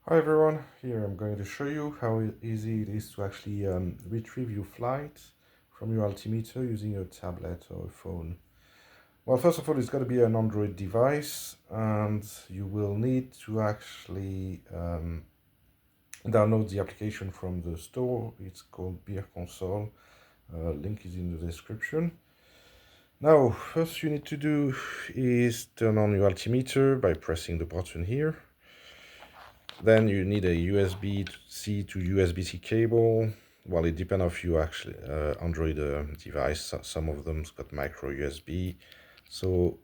Hi everyone, here I'm going to show you how easy it is to actually retrieve your flight from your altimeter using a tablet or a phone. Well, first of all, it's got to be an Android device, and you will need to actually download the application from the store. It's called Beer Console. Link is in the description. Now, first you need to do is turn on your altimeter by pressing the button here. Then you need a USB-C to USB-C cable. Well, it depends if you actually Android device. Some of them's got micro USB. So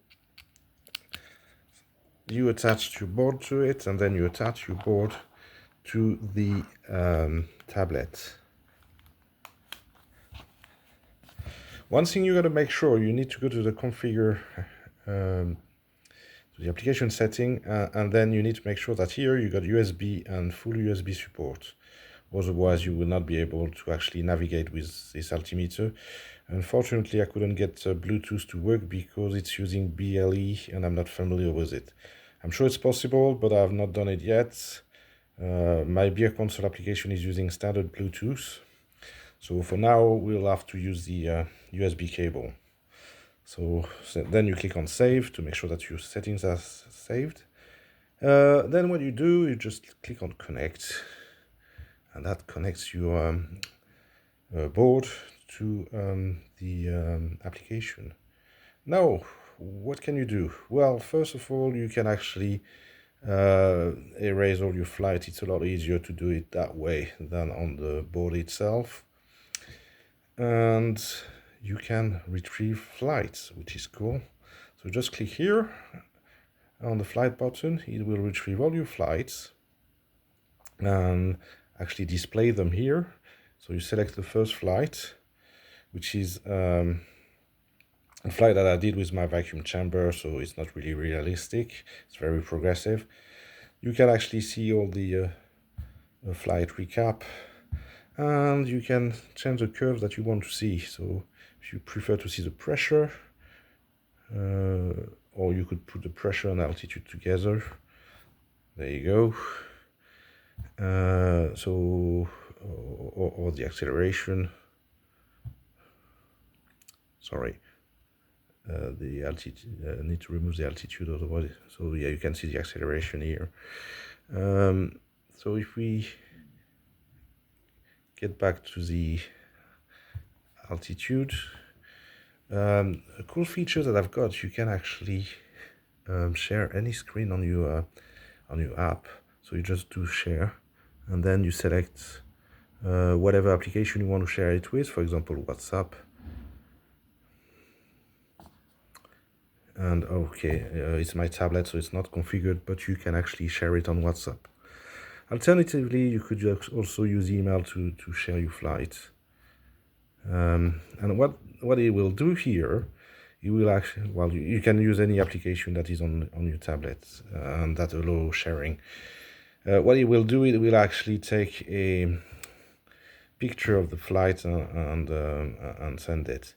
you attach your board to it, and then you attach your board to the tablet. One thing you got to make sure, you need to go to the configure to the application setting, and then you need to make sure that here you got USB and full USB support. Otherwise, you will not be able to actually navigate with this altimeter. Unfortunately, I couldn't get Bluetooth to work because it's using BLE and I'm not familiar with it. I'm sure it's possible, but I have not done it yet. My Beer Console application is using standard Bluetooth. So for now, we'll have to use the USB cable. So then you click on Save to make sure that your settings are saved. Then what you do, you just click on Connect. And that connects your board to the application. Now, what can you do? Well, first of all, you can actually erase all your flights. It's a lot easier to do it that way than on the board itself. And you can retrieve flights, which is cool. So just click here on the flight button. It will retrieve all your flights and actually display them here. So you select the first flight, which is a flight that I did with my vacuum chamber, so it's not really realistic. It's very progressive. You can actually see all the flight recap, and you can change the curve that you want to see. So if you prefer to see the pressure, or you could put the pressure and altitude together. There you go. Or the acceleration. Sorry, the altitude. Need to remove the altitude otherwise. So yeah, you can see the acceleration here. So if we get back to the altitude, a cool feature that I've got, you can actually share any screen on your app. So you just do share, and then you select whatever application you want to share it with, for example WhatsApp. And okay, it's my tablet, so it's not configured, but you can actually share it on WhatsApp. Alternatively, you could also use email to share your flight. And what it will do here, you will actually, well, you can use any application that is on your tablet and that allows sharing. What it will do, it will actually take a picture of the flight and send it.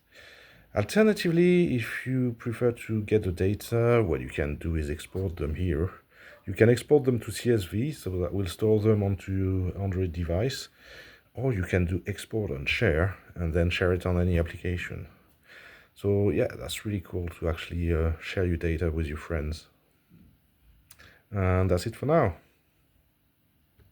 Alternatively, if you prefer to get the data, what you can do is export them here. You can export them to CSV, so that will store them onto your Android device, or you can do export and share, and then share it on any application. So yeah, that's really cool to actually share your data with your friends. And that's it for now.